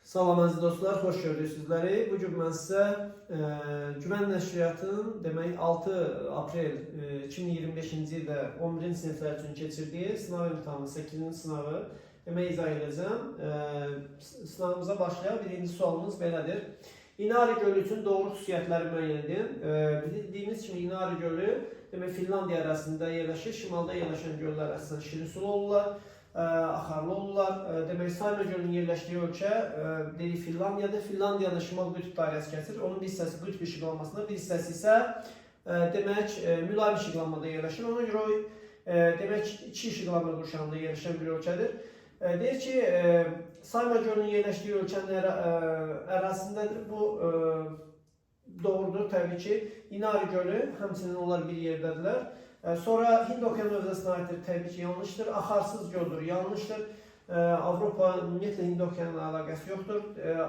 Salam əziz dostlar, xoş gördük sizləri. Bugün mən sizə Güvən Nəşriyyatının demək 6 aprel 2025-ci ildə 11-ci siniflər üçün keçirdiyi sınav imtahanı 8-ci sınavı demək izah edəcəm. Sınavımıza başlayaq. Birinci sualımız belədir. İnari Gölü üçün doğru xüsusiyyətləri müəyyən edin. Bildiyimiz kimi İnari Gölü demək Finlandiya ərazisində yerləşir. Şimalda yerləşən göllər əsasən şirin sulu olurlar. Axarlı olurlar. Demək, Sayma gölünün yerləşdiyi ölkə dedik Finlandiyadır. Finlandiyanın şimal qütb dairəsi kəsir. Onun bir hissəsi qütb işıqlanmasında, bir hissəsi isə demək mülayim işıqlanmada yerləşir. Ona görə o demək iki işıqlanma qurşağında yerləşən bir ölkədir. Deyir ki, Sayma gölünün yerləşdiyi ölkənin ərazisindədir. Bu doğrudur təbii ki. İnari gölü həmçinin onlar bir yerdədirlər. Sonra Hind okeanı hövzəsinə aiddir, təbii ki, yanlışdır. Axarsız göldür, yanlışdır. Avropa ümumiyyətlə Hind okeanına əlaqəsi yoxdur.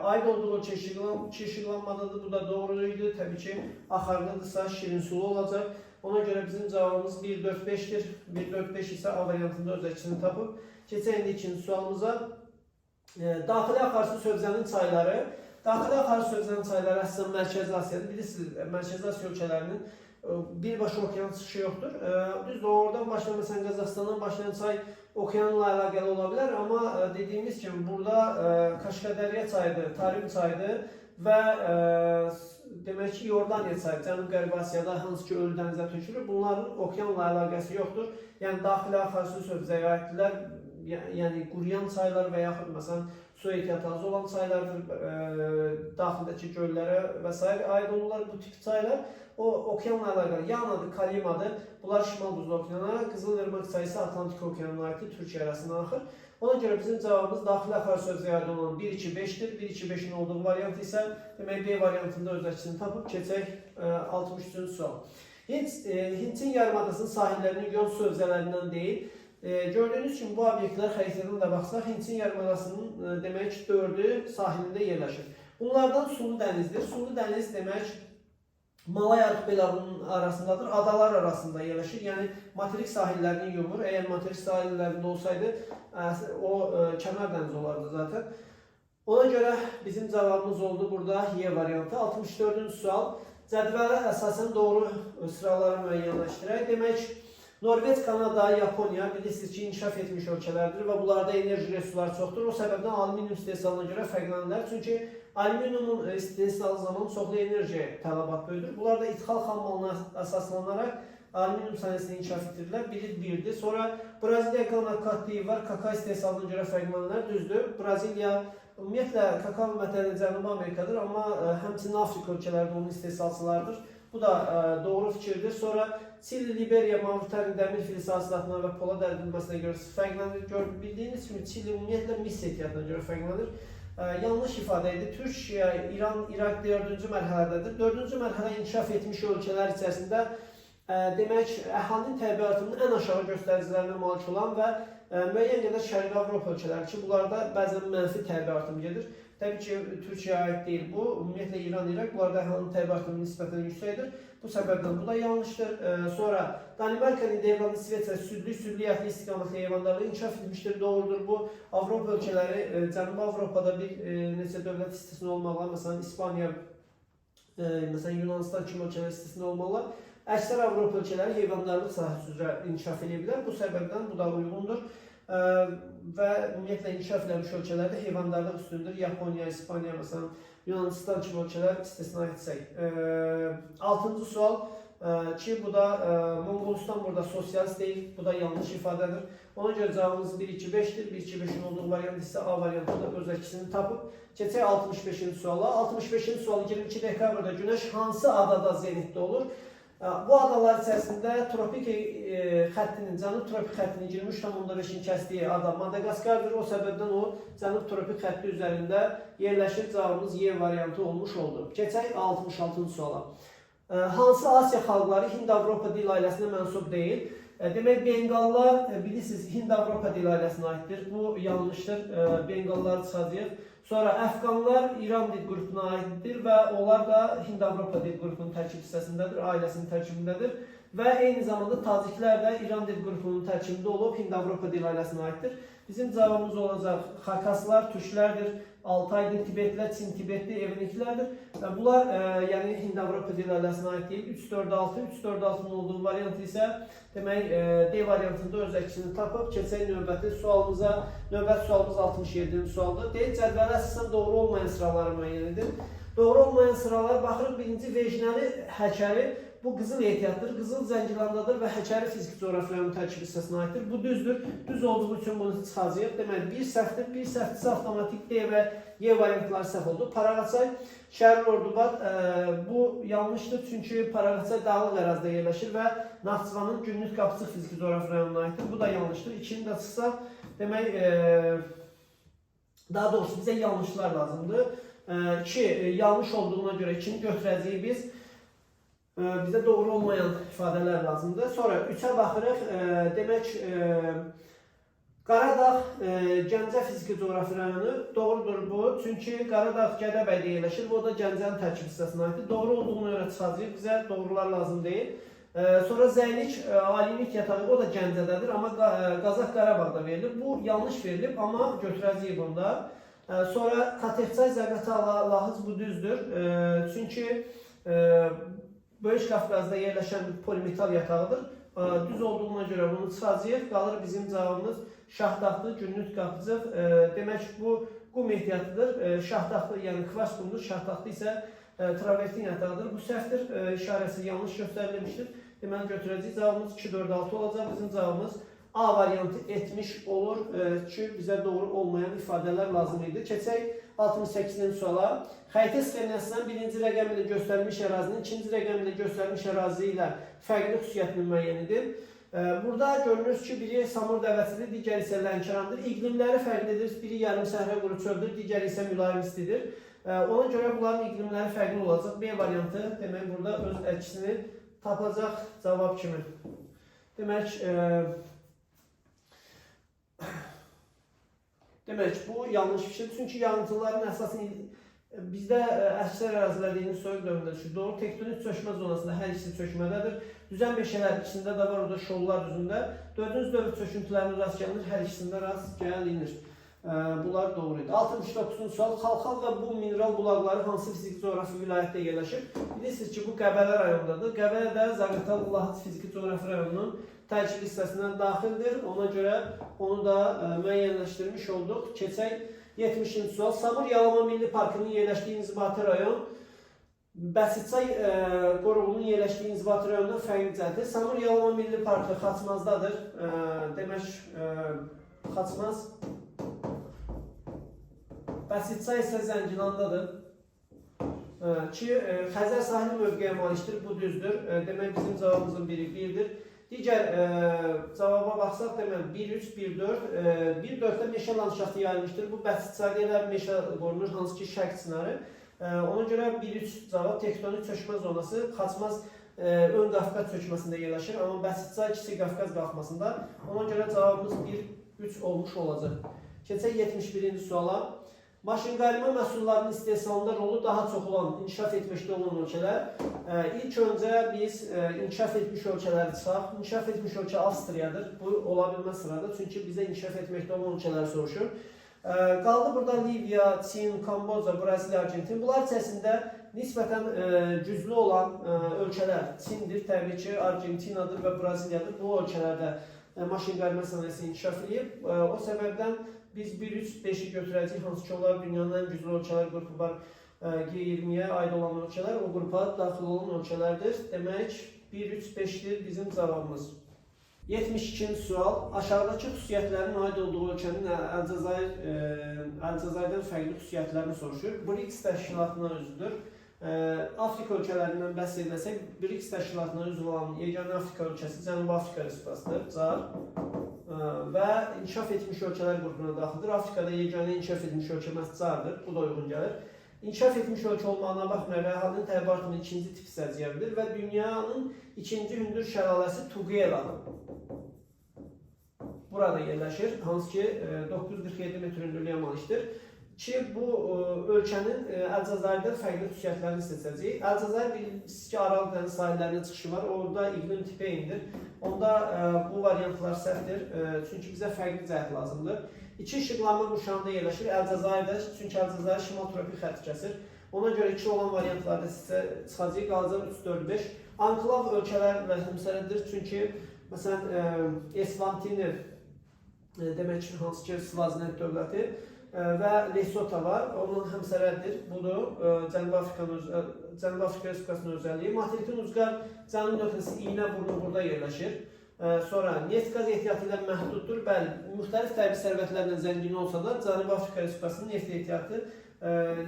Aid olduğu ölkə işıqlanmadadır, bu da doğruydu. Təbii ki, axarlıdırsa şirin sulu olacaq. Ona görə bizim cavabımız 1-4-5-dir. 1-4-5 isə A variantında öz əksini tapıb. Keçək indi ikinci sualımıza. Daxili axarsız hövzənin çayları. Daxili axarsız hövzənin çayları əslində Mərkəzi Asiyadır. Bilirsiniz, Mərkəzi Asiya ölkələrinin birbaşa okean çıxışı yoxdur. Düzdür, oradan başlayan, məsələn, Qazaxıstandan başlayan çay okeanla əlaqəli ola bilər, amma dediyimiz kimi burada Kaşqadərya çayıdır, Tarim çayıdır və demək ki, Yordaniya çayı, Cənub-Qərbi Asiyada hansı ki, Ölü dənizə tökülür, bunların okeanla əlaqəsi yoxdur. Yəni, daxili axarsız hövzəyə aiddirlər, yəni quruyan çaylar və yaxud məsələn, su ehtiyatı az olan çaylardır, daxildəki göllərə və s. aid olurlar bu tip çaylar. O okeanla əlaqəli Yanadır, Kalimadır. Bunlar Şimal Buzlu okeanına, Qızılırmaq çayı isə Atlantik okeanına aiddir, Türkiyə arasına axır. Ona görə bizim cavabımız daxili axarsız hövzəyə aid olan 1-2-5-dir. 1-2-5-in olduğu variant isə demək B variantında öz əksini tapıb keçək 63-cü sual. Hindçin yarımadasının sahillərini yol su hövzələrindən deyil. Gördüyünüz kimi bu obyektlər xəritədən də baxsaq, Hindçin yarımadasının demək ki, 4-ü sahilində yerləşir. Bunlardan Sulu dənizdir. Sulu dəniz demək Malay arxipelagının arasındadır, adalar arasında yerləşir. Yəni materik sahillərini yumur. Əgər materik sahillərində olsaydı, o kənar dəniz olardı zaten. Ona görə bizim cavabımız oldu burada Y variantı. 64-cü sual. Cədvələ əsasən doğru sıraları müəyyənləşdirək. Demək, Norveç, Kanada, Yaponiya bilirsiniz ki, inkişaf etmiş ölkələrdir və bunlarda enerji resursları çoxdur. O səbəbdən alüminium istehsalına görə fərqlənirlər. Çünki alüminiumun istehsalı zamanı çoxlu enerji tələbat böyüdür. Bunlar da ithal xam malına əsaslanaraq alüminium sahəsini inkişaf etdirirlər. Biri birdir. Sonra Braziliya qanaqatlığı var. Kakao istehsalına görə fərqlənirlər. Düzdür. Braziliya ümumiyyətlə kakao mətəli Cənubi Amerikadır, amma həmçinin Afrika ölkələrində onun istehsalçılarıdır. Bu da doğru fikirdir. Sonra Çili, Liberiya, Mauritaniya dəmir filizi hasilatına və polad əridilməsinə görə fərqlənir. Bildiyiniz kimi Çili ümumiyyətlə mis ehtiyatına görə fərqlənir. Yanlış ifadə idi. Türkiyə, İran, İraq 4-cü mərhələdədir. 4-cü mərhələ inkişaf etmiş ölkələr içərisində demək, əhalinin təbii artımının ən aşağı göstəricilərinə malik olan və müəyyən qədər Şərqi Avropa ölkələri ki, bunlarda bəzən mənfi təbii artım gedir. Təbii ki, Türkiyəyə aid deyil bu. Ümumiyyətlə İran, İraq bunlarda əhalinin təbii artımı nisbətən yüksəkdir. Bu səbəbdən bu da yanlışdır. Sonra Danimarka, Niderland, İsveçrə südlü ətli istiqamətli heyvandarlığı inkişaf etmişdir. Doğrudur bu. Avropa ölkələri, Cənubi Avropada bir neçə dövlət istisna olmaqla, məsələn İspaniya, məsələn Yunanistan kimi ölkələr istisna olmaqla, əksər Avropa ölkələri heyvandarlıq sahəsi üzrə inkişaf edə bilər. Bu səbəbdən bu da uyğundur. Və ümumiyyətlə inkişaf edilmiş ölkələrdə heyvandarlıq üstündür. Yaponiya, İspaniya, məsələn, Yunanistan kimi ölkələr istisna etsək. 6-cı sual ki, bu da Mongolistan burada sosialist deyil, bu da yanlış ifadədir. Ona görə cavabımız 1-2-5-dir. 1-2-5-in olduğu variant isə A variantında öz əksini tapıb. Keçək 65-ci suala. 65-ci sual 22 dekabrda Günəş hansı adada zenitdə olur? Bu adalar içərisində tropik xəttinin, cənub tropik xəttinin 23,5-in kəsdiyi ada Madaqaskardır. O səbəbdən o cənub tropik xətti üzərində yerləşir. Cavabımız Y variantı olmuş oldu. Keçək 66-cı suala. Hansı Asiya xalqları Hind-Avropa dil ailəsinə mənsub deyil? Demək, Bengallar, bilirsiniz, Hind-Avropa dil ailəsinə aiddir. Bu yanlışdır. Bengalları çıxacaq. Sonra Əfqanlar İran dil qrupuna aiddir və onlar da Hind-Avropa dil qrupunun tərkib hissəsindədir, ailəsinin tərkibindədir. Və eyni zamanda Taciklər də İran dil qrupunun tərkibində olub Hind-Avropa dil ailəsinə aiddir. Bizim cavabımız olacaq Xakaslar, Türklərdir. Altaylı Tibetlər, Çin Tibetli evliliklərdir. Bunlar yəni Hind-Avropa dil ailəsinə aid deyil. 3-4-6, 3-4-6'nın olduğu variant isə demək D variantında öz əksini tapıb. Keçək növbəti sualımıza. Növbəti sualımız 67-ci sualdır. Deyil, cədvələ əsasən doğru olmayan sıraları müəyyən edin. Doğru olmayan sıralar baxırıq. Birinci Vejnəli həkəri. Bu qızıl ehtiyatdır, qızıl Zəngilandadır və həkəri fiziki coğrafiyanın tərkib hissəsinə aiddir. Bu düzdür. Düz olduğu üçün bunu çıxacağıq. Deməli, bir səhvdir. Bir səhvdirsə avtomatik D və Y variantları səhv oldu. Paraqaçay, Şərur Ordubad bu yanlışdır. Çünki Paraqaçay dağlıq ərazidə yerləşir və Naxçıvanın Günlük Qapıçıq fiziki coğrafi rayonuna aiddir. Bu da yanlışdır. İkini də çıxsaq, demək, daha doğrusu bizə yanlışlar lazımdır. İki, yanlış olduğuna görə ikini götürəcəyik biz. Bizə doğru olmayan ifadələr lazımdır. Sonra 3'ə baxırıq. Demək, Qaradağ, Gəncə fiziki coğrafi rayonu doğrudur bu. Çünki Qaradağ Gədəbəydə yerləşir. Bu da Gəncənin tərkib hissəsinə aiddir. Doğru olduğuna görə çıxacaq. Bizə doğrular lazım deyil. Sonra Zəylik, Alilik yatağı, o da Gəncədədir. Amma Qazaq Qarabağda verilir. Bu yanlış verilib, amma götürəcəyik bunda. Sonra Katexçay, Zəqətə, Lahıc bu düzdür. Çünki Böyük Qafqazda yerləşən polimetal yatağıdır. Düz olduğuna görə bunu çıxacağıq. Qalır bizim cavabımız Şahtaxtlı, Günlük Qapıcıq. Demək bu qum ehtiyatıdır. Şahtaxtlı, yəni Kvaş qumdur. Şahtaxtlı isə travertin yatağıdır. Bu səhvdir. İşarəsi yanlış göstərilmişdir. Deməli götürəcək cavabımız 2-4-6 olacaq. Bizim cavabımız A variantı etmiş olur ki, bizə doğru olmayan ifadələr lazım idi. Keçək 68-ci suala. Xəritə sxeminəsindən birinci rəqəm ilə göstərilmiş ərazinin ikinci rəqəm ilə göstərilmiş ərazi ilə fərqli xüsusiyyətini müəyyən edin. Burada görünür ki, biri Samur dəvəsidir, digəri isə Lənkərandır. İqlimləri fərqlidir. Biri yarım səhra quru çöldür, digəri isə mülayim istidir. Ona görə bunların iqlimləri fərqli olacaq. B variantı demək burada öz əksini tapacaq cavab kimi. Demək, bu yanlış bir şey. Çünki yağıntıların əsasını bizdə əksər ərazilər deyilmiş soyuq dövründə düşür. Doğru, tektonik çökmə zonasında hər ikisi çökmədədir. Düzən meşələr içində də var, orada şollar düzündə. Dördüncü dövr çöküntülərinin rast gəlinir, hər ikisində rast gəlinir. Bunlar doğruydu. 69-cu sual. Xalxal və bu mineral bulaqları hansı fiziki coğrafi vilayətdə yerləşir? Bilirsiniz ki, bu Qəbələ rayonundadır. Qəbələ də Zaqatala Lahıc fiziki coğrafi rayonunun tərkib hissəsinə daxildir. Ona görə onu da müəyyənləşdirmiş olduq. Keçək 70-ci sual. Samur Yalama Milli Parkının yerləşdiyi inzibati rayon Bəsitçay qoruğunun yerləşdiyi inzibati rayondan fərqli cəhətdir. Samur Yalama Milli Parkı Xaçmazdadır. Demək, Xaçmaz. Bəsitçay isə Zəngilandadır. Ki, Xəzər sahili mövqeyə malikdir. Bu düzdür. Demək, bizim cavabımızın biri 1-dir. Digər cavaba baxsaq, demək 1-3, 1-4. 1-4-də meşə landşaftı yayılmışdır. Bu Bəsitçayda elə meşə qorunur, hansı ki şərq çinarı. Ona görə 1-3 cavab tektonik çökmə zonası Xaçmaz ön Qafqaz çökməsində yerləşir. Amma Bəsitçay Kiçik Qafqaz qalxmasında. Ona görə cavabımız 1-3 olmuş olacaq. Keçək 71-ci suala. Maşınqayırma məhsullarının istehsalında rolu daha çox olan, inkişaf etməkdə olan ölkələr. İlk öncə biz inkişaf etmiş ölkələri çıxaq. İnkişaf etmiş ölkə Avstriyadır. Bu ola bilməz sırada. Çünki bizə inkişaf etməkdə olan ölkələri soruşur. Qaldı burada Liviya, Çin, Kamboca, Braziliya, Argentin. Bunlar içərisində nisbətən güclü olan ölkələr Çindir, təbii ki, Argentinadır və Braziliyadır. Bu ölkələrdə maşınqayırma sənayesi inkişaf edib. O səbəbdən biz 1-3-5-i götürəcəyik, hansı ki onlar dünyanın ən güclü ölkələr qrupu var. G20'ye aid olan ölkələr, o qrupa daxil olan ölkələrdir. Demək, 1-3-5-dir bizim cavabımız. 72-ci sual. Aşağıdakı xüsusiyyətlərin aid olduğu ölkənin Əlcəzairdən fərqli xüsusiyyətlərini soruşur. BRICS təşkilatına üzvdür. Afrika ölkələrindən bəhs edilsək, BRICS təşkilatına üzv olan yeganə Afrika ölkəsi Cənubi Afrika Respublikasıdır, CAR. Və inkişaf etmiş ölkələr qrupuna daxildir. Afrikada yeganə inkişaf etmiş ölkə məhz CAR-dır. Bu da uyğun gəlir. İnkişaf etmiş ölkə olmağına baxmayaraq, əhalinin təbəərrüatının ikinci tip hissəciyə bilir və dünyanın ikinci hündür şəlaləsi Tuqiyela burada yerləşir, hansı ki 947 metr hündürlüyə malikdir. Ki, bu ölkənin Əlcəzairdən fərqli xüsusiyyətlərini seçəcəyik. Əlcəzair bilirsiniz ki, Aral dəniz sahillərinin çıxışı var, orada iqlim tipi eynidir. Onda bu variantlar səhvdir, çünki bizə fərqli cəhət lazımdır. İki işıqlanma qurşağında yerləşir. Əlcəzairdə, çünki Əlcəzair şimal tropik xətt kəsir. Ona görə 2 olan variantlarda sizə çıxacaq, qalacaq 3, 4, 5. Anklav ölkələrlə həmsərədir, çünki məsələn Esvantini, demək ki, hansı ki Svaziland dövləti və Lesotho var, onun həmsərədir. Budur Cənubi Afrika Respublikasının özəlliyi. Materikin ucqar cənub nöqtəsi iynə burnu burada yerləşir. Sonra neft qaz ehtiyatı ilə məhduddur. Bəli, müxtəlif təbii sərvətlərlə zəngin olsa da Cənubi Afrika Respublikasının neft ehtiyatı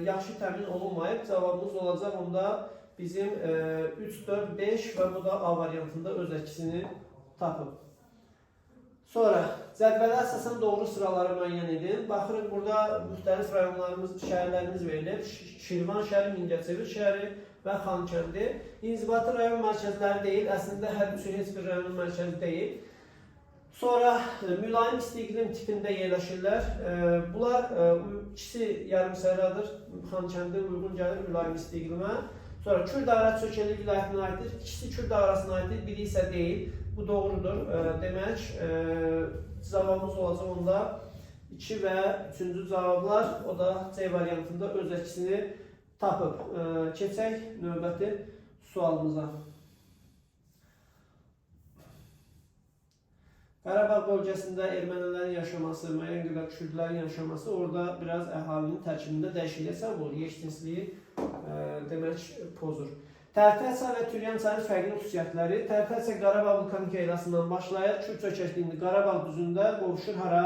yaxşı təmin olunmayıb. Cavabımız olacaq onda bizim 3, 4, 5 və bu da A variantında öz əksini tapıb. Sonra cədvələ əsasən doğru sıraları müəyyən edin. Baxırıq, burada müxtəlif rayonlarımız, şəhərlərimiz verilir. Şirvan şəhəri, Mingəçevir şəhəri və Xankəndi. İnzibati rayon mərkəzləri deyil, əslində hər üçü heç bir rayonun mərkəzi deyil. Sonra mülayim isti iqlim tipində yerləşirlər. Bunlar ikisi yarımsəhradır. Xankəndi uyğun gəlir mülayim isti iqlimə. Sonra Kürdağ çökəli vilayətinə aiddir. İkisi Kürdağ arasına aiddir, biri isə deyil. Bu doğrudur. Demək, cavabımız olacaq onda 2 və 3-cü cavablar, o da C variantında öz əksini tapıb. Keçək növbəti sualımıza. Qarabağ bölgəsində ermənilərin yaşaması, müəyyən qədər kürdlərin yaşaması orada biraz əhalinin tərkibində dəyişikliyə səbəb olur. Eşitinsizliyi demək pozur. Tərtərsə və Türyan çayının fərqli xüsusiyyətləri. Tərtərsə Qarabağ vulkanik eyrasından başlayır. Kür çökəkliyində Qarabağ düzündə qovuşur hara?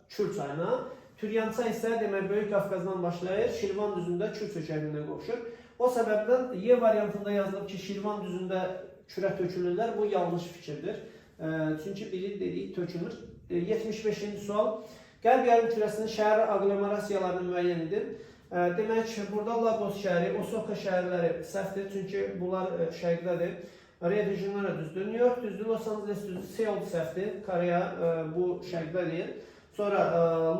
Kür çayına. Türyan çay isə demək Böyük Qafqazdan başlayır. Şirvan düzündə Kür çökəkliyində qovuşur. O səbəbdən Y variantında yazılıb ki, Şirvan düzündə kürə tökülürlər. Bu yanlış fikirdir. Çünki biri dedik tökülür. 75-ci sual. Qərb yarımkürəsinin şəhər aglomerasiyalarını müəyyən edin. Demək, burada Lagos şəhəri, Osaka şəhərləri səhvdir, çünki bunlar şərqdədir. Rio de Janeiro düzdür, New York düzdür, Los Angeles düzdür, Seoul səhvdir, Koreya bu şərqdədir. Sonra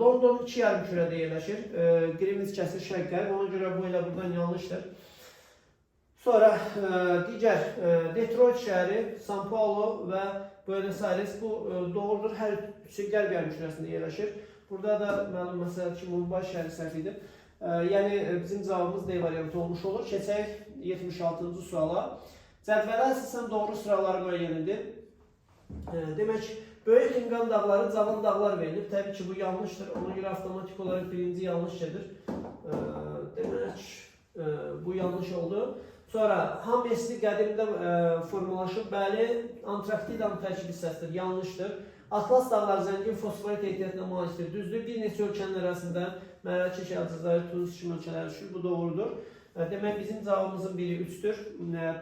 London 2 yarımkürədə yerləşir, Greenwich kəsir şərq-qərb, ona görə bu elə buradan yanlışdır. Sonra digər Detroit şəhəri, São Paulo və Buenos Aires bu doğrudur, hər üçü qərb yarımkürəsində yerləşir. Burada da məlum məsələ ki, Mumbai şəhəri səhv idi. Yəni bizim cavabımız D variantı olmuş olur. Keçək 76-cı suala. Cədvələ əsasən doğru sıraları müəyyən edin. Demək, Böyük Xinqan dağları Cavan dağlar verilib. Təbii ki, bu yanlışdır. Ona görə avtomatik olaraq birinci yanlış gedir. Demək, bu yanlış oldu. Sonra Hamesli qədimdə formalaşıb. Bəli, Antarktidanın tərkibi hissəsidir. Yanlışdır. Atlas dağları zəngin fosforit ehtiyatına malikdir. Düzdür. Bir neçə ölkənin arasında Mərakeş, Əlcəzair, Tunis kimi ölkələr düşür. Bu doğrudur. Demək, bizim cavabımızın biri 3-dür.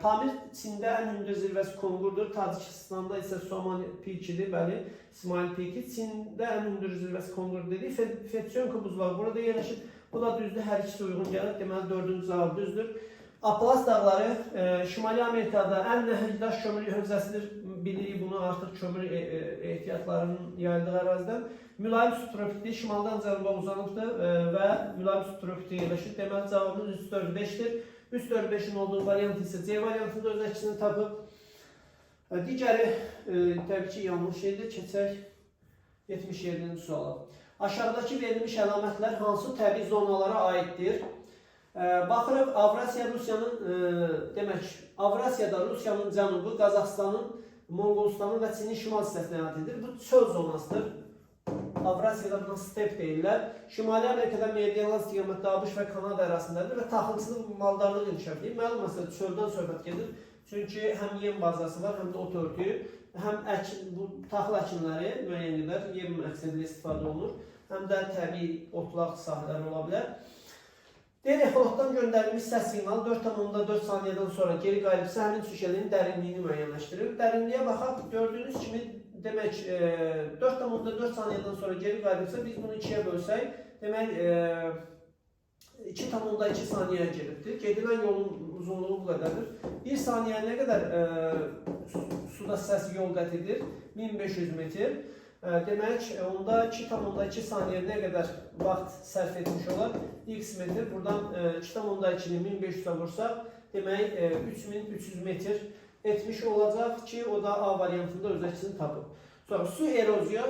Pamir Çində ən hündür zirvəsi Konqurdur. Tacikistanda isə Soman Pikidir. Bəli, İsmail Piki. Çində ən hündür zirvəsi Konqur dedik. Fetsionka buzlağı burada yerləşir. Bu da düzdür. Hər ikisi uyğun gəlir. Deməli, 4-cü cavab düzdür. Atlas dağları Şimali Amerikada ən nəhəngdaş kömür hövzəsidir. Bilirik bunu artıq kömür ehtiyatlarının yayıldığı ərazidən. Mülayim subtropikdir, şimaldan cənuba uzanıbdır və mülayim subtropikdə yerləşir. Deməli, cavabımız 3-4-5-dir. 3-4-5-in olduğu variant isə C variantında öz əksini tapıb. Digəri təbii ki, yanlış şeydir. Keçək 77-ci suala. Aşağıdakı verilmiş əlamətlər hansı təbii zonalara aiddir? Baxırıq, Avrasiya Rusiyanın, demək, Avrasiyada Rusiyanın cənubu, Qazaxıstanın, Monqolistanın və Çinin şimal hissəsinə aiddir. Bu çöl zonasıdır. Avrasiyada buna step deyirlər. Şimali Amerikada meridional istiqamətdə ABŞ və Kanada arasındadır və taxılçılıq maldarlıq inkişaf edir. Məlum məsələ çöldən söhbət gedir. Çünki həm yem bazası var, həm də ot örtüyü, həm bu taxıl əkinləri müəyyən qədər yem məqsədilə istifadə olunur. Həm də təbii otlaq sahələri ola bilər. Echolotdan göndərilmiş səs siqnalı 4,4 saniyədən sonra geri qayıdırsa həmin sükəlinin dərinliyini müəyyənləşdirir. Dərinliyə baxaq, gördüyünüz kimi demək 4,4 saniyədən sonra geri qayıdırsa biz bunu 2-yə bölsək, demək 2,2 saniyəyə gedibdir. Gedilən yolun uzunluğu bu qədərdir. 1 saniyə nə qədər suda səs yol qət edir? 1500 metr. Demək, onda 2,2 saniyə nə qədər vaxt sərf etmiş olar? X metr. Buradan 2,2-ni 1500-ə vursaq, demək 3300 metr etmiş olacaq ki, o da A variantında öz əksini tapıb. Sonra su erozyon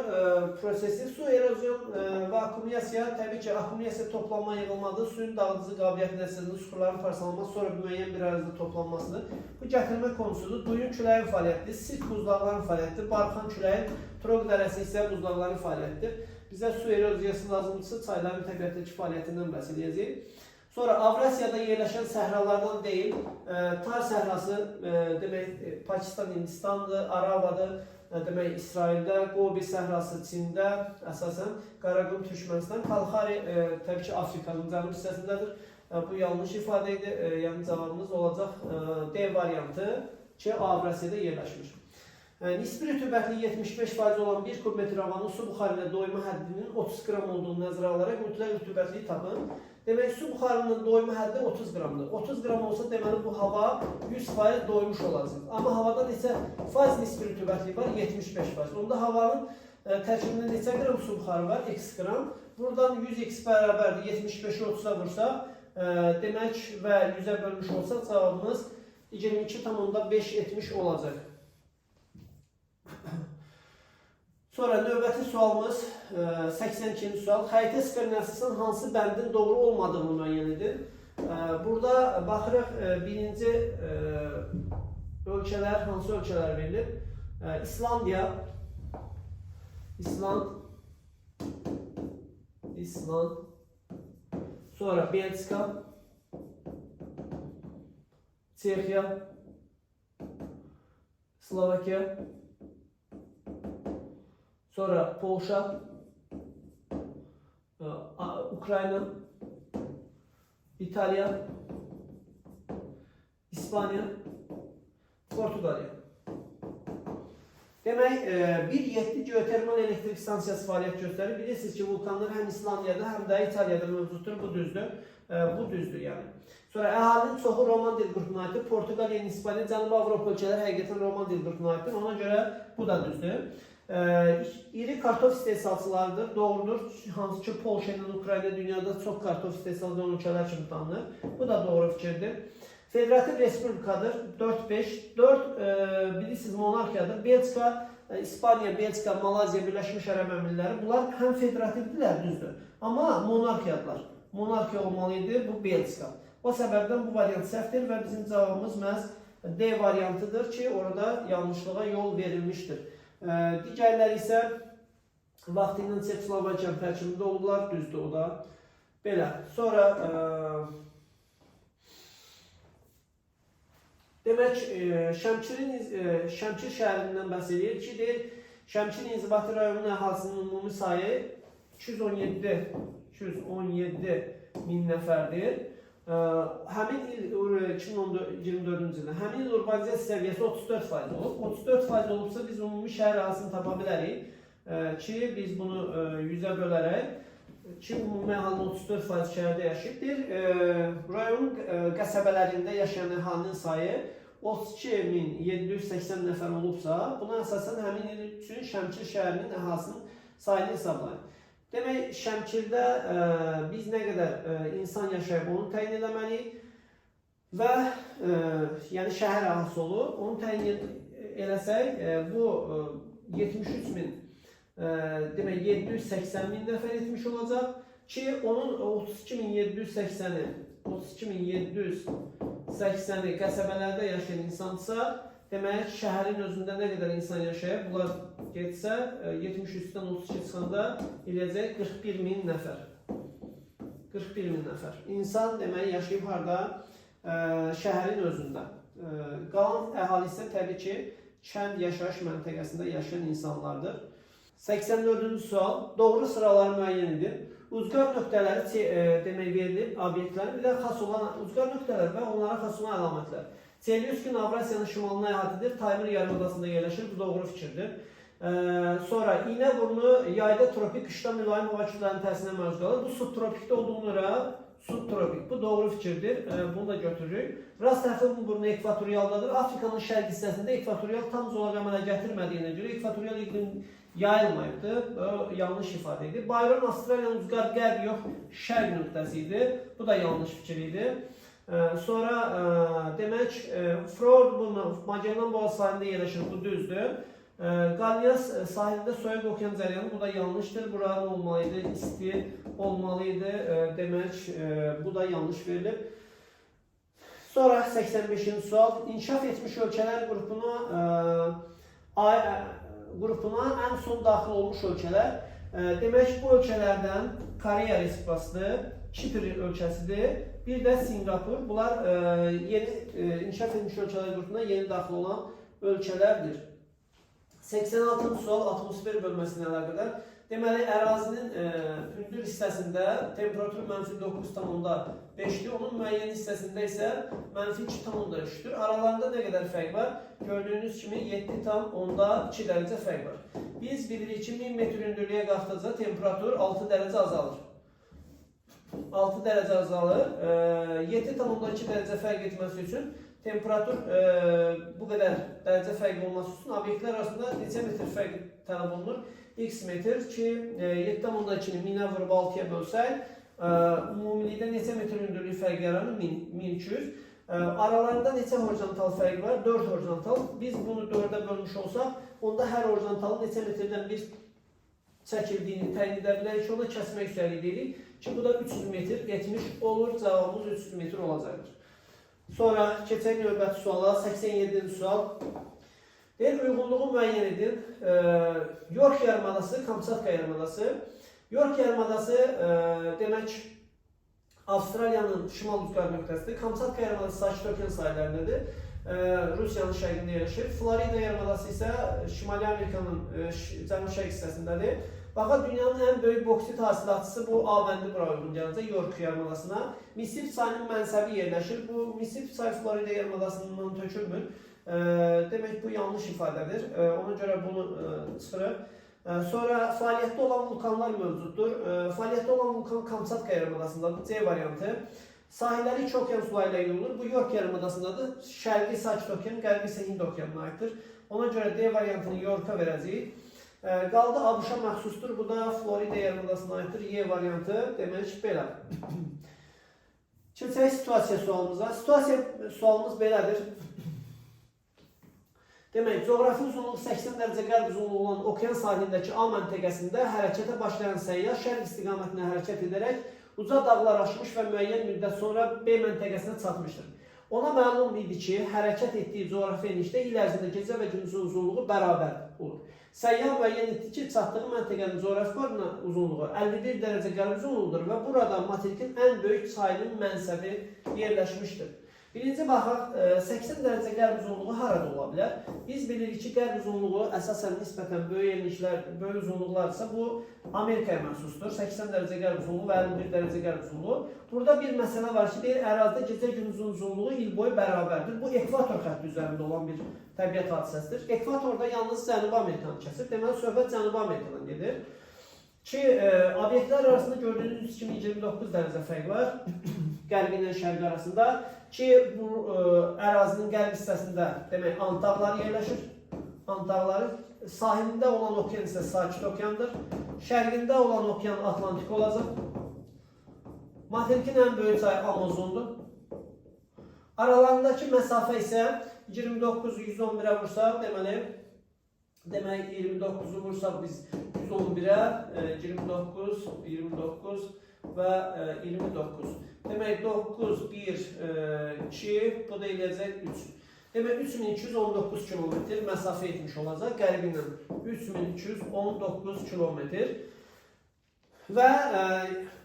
prosesi. Su erozyon ve akkumülyasiya tabii ki akkumülyasiya toplanma yığılmadır. Suyun dağıtıcı qabiliyyəti nəticəsində suların parçalanması, sonra müəyyən bir ərazidə toplanmasıdır. Bu gətirmə konusudur. Duyun küləyin fəaliyyətidir. Sirk buzlaqların fəaliyyətidir. Barxan küləyin, Troq dərəsi isə buzlaqların fəaliyyətidir. Bizə su eroziyası lazımdırsa çayların təbiətdəki fəaliyyətindən bəhs edəcəyik. Sonra Avrasiyada yerləşən səhralardan deyil, Tar səhrası demək Pakistan, Hindistandır, Aravadır. Demək İsraildə, Qobi səhrası Çində, əsasən Qaraqum Türkmənistan, Kalxari təbii ki Afrikanın cənub hissəsindədir. Bu yanlış ifadə idi. Yəni cavabımız olacaq D variantı ki Avrasiyada yerləşmiş. Nisbi rütubətli 75% olan 1 kubmetr havanın su buxarı ilə doyma həddinin 30 qram olduğunu nəzərə alaraq mütləq rütubətliyi tapın. Demək su buxarının doyma həddi 30 qramdır. 30 qram olsa deməli bu hava 100% doymuş olacaq. Amma havada neçə faiz nisbi rütubətliyi var? 75%. Onda havanın tərkibində neçə qram su buxarı var? X qram. Buradan 100x bərabərdir. 75-i 30-a vursa demək və 100-ə bölmüş olsa cavabımız 22,5 etmiş olacaq. Sonra növbəti sualımız 82-ci sual. Xəritə skoordinasının hansı bəndin doğru olmadığını müəyyən edin. Burada baxırıq birinci ölkələr, hansı ölkələr verilir? İslandiya, İsland, sonra Belçika, Çexiya, Slovakiya, sonra Polşa, Ukrayna, İtalya, İspanya, Portuqaliya. Demək, 1.7 geotermal elektrik stansiyası fəaliyyət göstərir. Bilirsiniz ki, vulkanlar həm İslandiyada, həm də İtaliyada mövcuddur. Bu düzdür. Bu düzdür yəni. Sonra əhalinin çoxu Roman dil qrupuna aiddir. Portuqaliya, İspaniya, Cənubi Avropa ölkələri həqiqətən Roman dil qrupuna aiddir. Ona görə bu da düzdür. İri kartof istehsalçılarıdır. Doğrudur. Hansı ki Polşa ilə Ukrayna dünyada çox kartof istehsal edən ölkələr kimi tanınır. Bu da doğru fikirdir. Federativ respublikadır. 4-5. 4 bilirsiniz monarxiyadır. Belçika, İspaniya, Belçika, Malazya, Birləşmiş Ərəb Əmirlikləri bunlar həm federativdirlər, düzdür. Amma monarxiyadılar. Monarxiya olmalı idi. Bu Belçika. O səbəbdən bu variant səhvdir və bizim cavabımız məhz D variantıdır ki, orada yanlışlığa yol verilmişdir. Digərləri isə vaxtı ilə Çexoslovakiya tərkibində oldular, düzdür o da. Belə. Sonra demək, Şəmkir şəhərindən bəhs edir ki, deyir, Şəmkir inzibati rayonunun əhalısının ümumi sayı 217 min nəfərdir. Həmin il 2024-cü ildə, həmin il urbanizasiya səviyyəsi 34% olub. 34% olubsa biz ümumi şəhər əhalısını tapa bilərik ki, biz bunu 100-ə bölərək ki, ümumi əhalinin 34% şəhərdə yaşayıbdır. Rayon qəsəbələrində yaşayan əhalinin sayı 32.780 nəfər olubsa, buna əsasən həmin il üçün Şəmkir şəhərinin əhalısının sayını hesablayın. Demək, Şəmkirdə biz nə qədər insan yaşayıb onu təyin eləməliyik və yəni şəhər əhalisi olur. Onu təyin eləsək, bu 73.000 demək 780 min nəfər etmiş olacaq ki, onun 32.780-i qəsəbələrdə yaşayan insansa, demək, şəhərin özündə nə qədər insan yaşayıb, bunlar getsə, 73-dən 32 çıxanda eləyəcək 41.000 nəfər. 41.000 nəfər. İnsan, demək, yaşayıb harada? Şəhərin özündə. Qalan əhali isə təbii ki, kənd yaşayış məntəqəsində yaşayan insanlardır. 84-cü sual. Doğru sıraları müəyyən edin. Uzqar nöqtələri demək verilir, obyektlərin, bir də xas olan uzqar nöqtələr və onlara xas olan əlamətlər. Selyuskun Avrasiyanın şimalına əhatədir, Taymır yarımadasında yerləşir, bu doğru fikirdir. Sonra İynəburnu yayda tropik, qışda mülayim hava kütlələrinin təsirinə məruz qalır. Bu subtropikdə olduğuna görə subtropik, bu doğru fikirdir, bunu da götürürük. Rast tərəfin burnu ekvatorialdadır. Afrikanın şərq hissəsində ekvatorial tam zolaq əmələ gətirmədiyinə görə ekvatorial iqlim yayılmayıbdır, yanlış ifadə idi. Bayron Avstraliyanın uzqar qərb yox, şərq nöqtəsi idi, bu da yanlış fikir idi. Sonra demək, Freud bunu Magellan boğaz sahilində yerləşir, bu düzdür. Qalyas sahildə soyuq okean cəryanı, bu da yanlışdır. Buranın olmalıydı, isti olmalıydı. Demək, bu da yanlış verilib. Sonra 85-ci sual. İnkişaf etmiş ölkələr qrupuna ən son daxil olmuş ölkələr. Demək, bu ölkələrdən Koreya Respublikasıdır, Kipr ölkəsidir, bir də Singapur. Bunlar yeni inkişaf etmiş ölkələr qrupuna yeni daxil olan ölkələrdir. 86-cı sual atmosfer bölməsinə əlaqədar. Deməli, ərazinin hündür hissəsində temperatur -9,5-dir, onun müəyyən hissəsində isə -2,3-dür. Aralarında nə qədər fərq var? Gördüyünüz kimi 7,2 dərəcə fərq var. Biz bilirik ki, 1000 metr hündürlüyə qalxdıqca temperatur 6 dərəcə azalır. 6 dərəcə azalır. 7,2 dərəcə fərq etməsi üçün temperatur bu qədər dərəcə fərqi olması üçün obyektlər arasında neçə metr fərq tələb olunur? X metr ki, 7,2-ni 1000-ə vurub 6-ya bölsək, ümumilikdə neçə metr hündürlük fərq yaranır? 1200. Aralarında neçə horizontal fərq var? 4 horizontal. Biz bunu 4-ə bölmüş olsaq, onda hər horizontalın neçə metrdən bir çəkildiyini təyin edə bilərik ki, ona kəsmə yüksəkliyi deyirik ki, bu da 300 metr etmiş olur. Cavabımız 300 metr olacaqdır. Sonra keçək növbəti suala, 87-ci sual. Deyir, uyğunluğu müəyyən edin. York yarımadası, Kamçatka yarımadası. York yarımadası demək Avstraliyanın şimal rüzgar nöqtəsidir. Kamçatka yarımadası Sakit Okean sahillərindədir. Rusiyanın şərqində yerləşir. Florida yarımadası isə Şimali Amerikanın cənub-şərq hissəsindədir. Baxın, dünyanın ən böyük boksit hasilatçısı bu A-bəndi bura uyğun gələcək, York yarımadasına. Mississippi çayının mənsəbi yerləşir. Bu Mississippi çayı Florida yarımadasından tökülmür. Demək, bu yanlış ifadədir. Ona görə bunu çıxırıq. Sonra fəaliyyətdə olan vulkanlar mövcuddur. Fəaliyyətdə olan vulkan Kamçatka yarımadasındadır, C variantı. Sahilləri 2 okean suları ilə yuyulur. Bu York yarımadasındadır. Şərqi Sakit Okean, qərbi isə Hind okeanına aiddir. Ona görə D variantını Yorka verəcəyik. Qaldı ABŞ-a məxsusdur. Bu da Florida yarımadasına aiddir. Y variantı demək belə. Keçək situasiya sualımıza. Situasiya sualımız belədir. Demək, coğrafi uzunluğu 80 dərəcə qərb uzunluğu olan okean sahilindəki A məntəqəsində hərəkətə başlayan səyyah şərq istiqamətinə hərəkət edərək uca dağlar aşmış və müəyyən müddət sonra B məntəqəsinə çatmışdır. Ona məlum idi ki, hərəkət etdiyi coğrafi enişdə il ərzində gecə və gündüzün uzunluğu bərabər olur. Səyyah müəyyən etdi ki, çatdığı məntəqənin coğrafi uzunluğu 51 dərəcə qərb uzunluğudur və burada materikin ən böyük çayının mənsəbi yerləşmişdir. Birinci baxaq, 80 dərəcə qərb uzunluğu harada ola bilər? Biz bilirik ki, qərb uzunluğu əsasən nisbətən böyük enişlər, böyük uzunluqlarsa bu Amerikaya məxsusdur. 80 dərəcə qərb uzunluğu və 51 dərəcə qərb uzunluğu. Burada bir məsələ var ki, deyir, ərazidə gecə gündüzün uzunluğu il boyu bərabərdir. Bu ekvator xətti üzərində olan bir təbiət hadisəsidir. Ekvatorda yalnız Cənubi Amerikanı kəsir. Deməli, söhbət Cənubi Amerikadan gedir. Ki, obyektlər arasında gördüyünüz kimi 29 dərəcə fərq var. Qərbi ilə şərqi arasında. Ki, bu ərazinin qərb hissəsində demək, Ant dağları yerləşir. Ant dağları. Sahilində olan okean isə Sakit Okeandır. Şərqində olan okean Atlantik olacaq. Materikin ən böyük çayı Amazondur. Aralarındakı məsafə isə 29-111-ə vursaq, demək 29-u vursaq biz 111-ə, 29 və 29. Demək 9, 1, 2, bu da eləyəcək 3. Demək 3219 kilometr məsafə etmiş olacaq qərbi ilə. 3219 kilometr. Və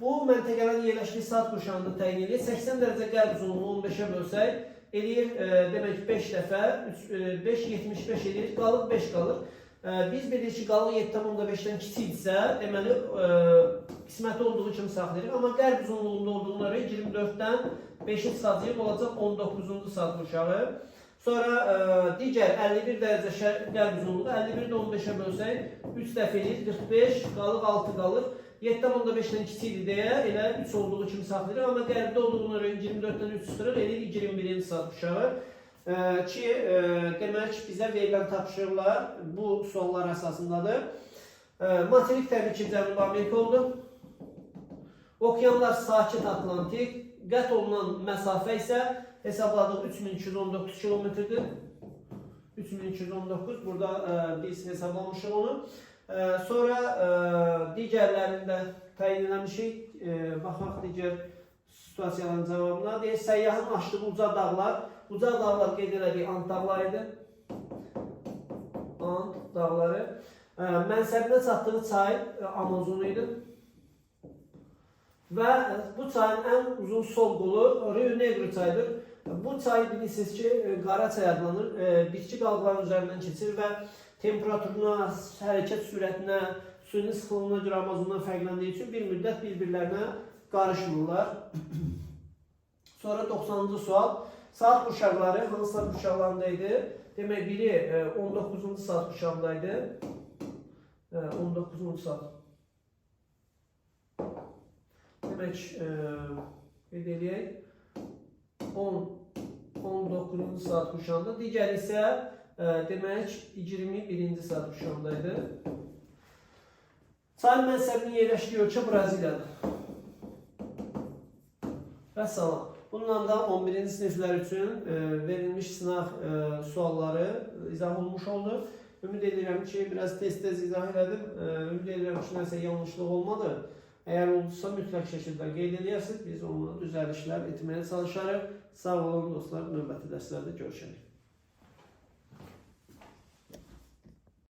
bu məntəqələrin yerləşdiyi saat qurşağını təyin edir. 80 dərəcə qərb uzunluğunu 15-ə bölsək, eləyir demək 5 dəfə, 5, 75 eləyir, qalıq 5 qalır. Biz bilirik ki, qalıq 7,5-dən kiçikdirsə, deməli, qisməti olduğu kimi saxlayırıq. Amma qərb uzunluğunda olduğuna görə 24-dən 5-i çıxacaq, olacaq 19-cu saat qurşağı. Sonra digər 51 dərəcə qərb uzunluğu, 51-də 15-ə bölsək, 3 dəfə eləyir, 45, qalıq 6 qalır. 7,5-dən kiçikdir deyə, elə 3 olduğu kimi saxlayırıq. Amma qərbdə olduğuna görə 24-dən 3 çıxırıq, eləyir 21-ci saat qurşağı. Ki, demək bizə verilən tapşırıqlar bu suallar əsasındadır. Materik təbii ki, Cənubi Amerika oldu. Okeanlar Sakit Atlantik. Qət olunan məsafə isə hesabladıq 3219 kilometrdir. 3219. Burada biz hesablamışıq onu. Sonra digərlərini də təyin eləmişik. Baxaq digər situasiyaların cavabına. Deyək, səyyahın açdığı uca dağlar. Uca dağlar qeyd elədik, Ant dağları idi. Ant dağları. Mənsəbinə çatdığı çay Amazon idi. Və bu çayın ən uzun sol qolu Rio Negro çayıdır. Bu çay bilirsiniz ki, qara çay adlanır. Bitki qalğaları üzərindən keçir və temperaturuna, hərəkət sürətinə, suyun sıxılığına görə Amazondan fərqləndiyi üçün bir müddət bir-birlərinə qarışmırlar. Sonra 90-cı sual. Saat quşaqları hansı saat quşaqlarındaydı? Demək, biri 19-cu saat quşağındaydı. 19-cu saat. Demək, qeyd eləyək. 19-cu saat quşağında. Digər isə demək 21-ci saat quşağındaydı. Çayın mənsəbinin yerləşdiyi ölkə Braziliyadır. Vəssalam. Bununla da 11-ci siniflər üçün verilmiş sınaq sualları izah olmuş oldu. Ümid edirəm ki, biraz tez-tez izah elədim. Ümid edirəm ki, nəsə yanlışlıq olmadı. Əgər olursa mütləq şəkildə qeyd edərsiniz. Biz onunla düzəlişlər etməyə çalışarıq. Sağ olun dostlar, növbəti dərslərdə görüşərik.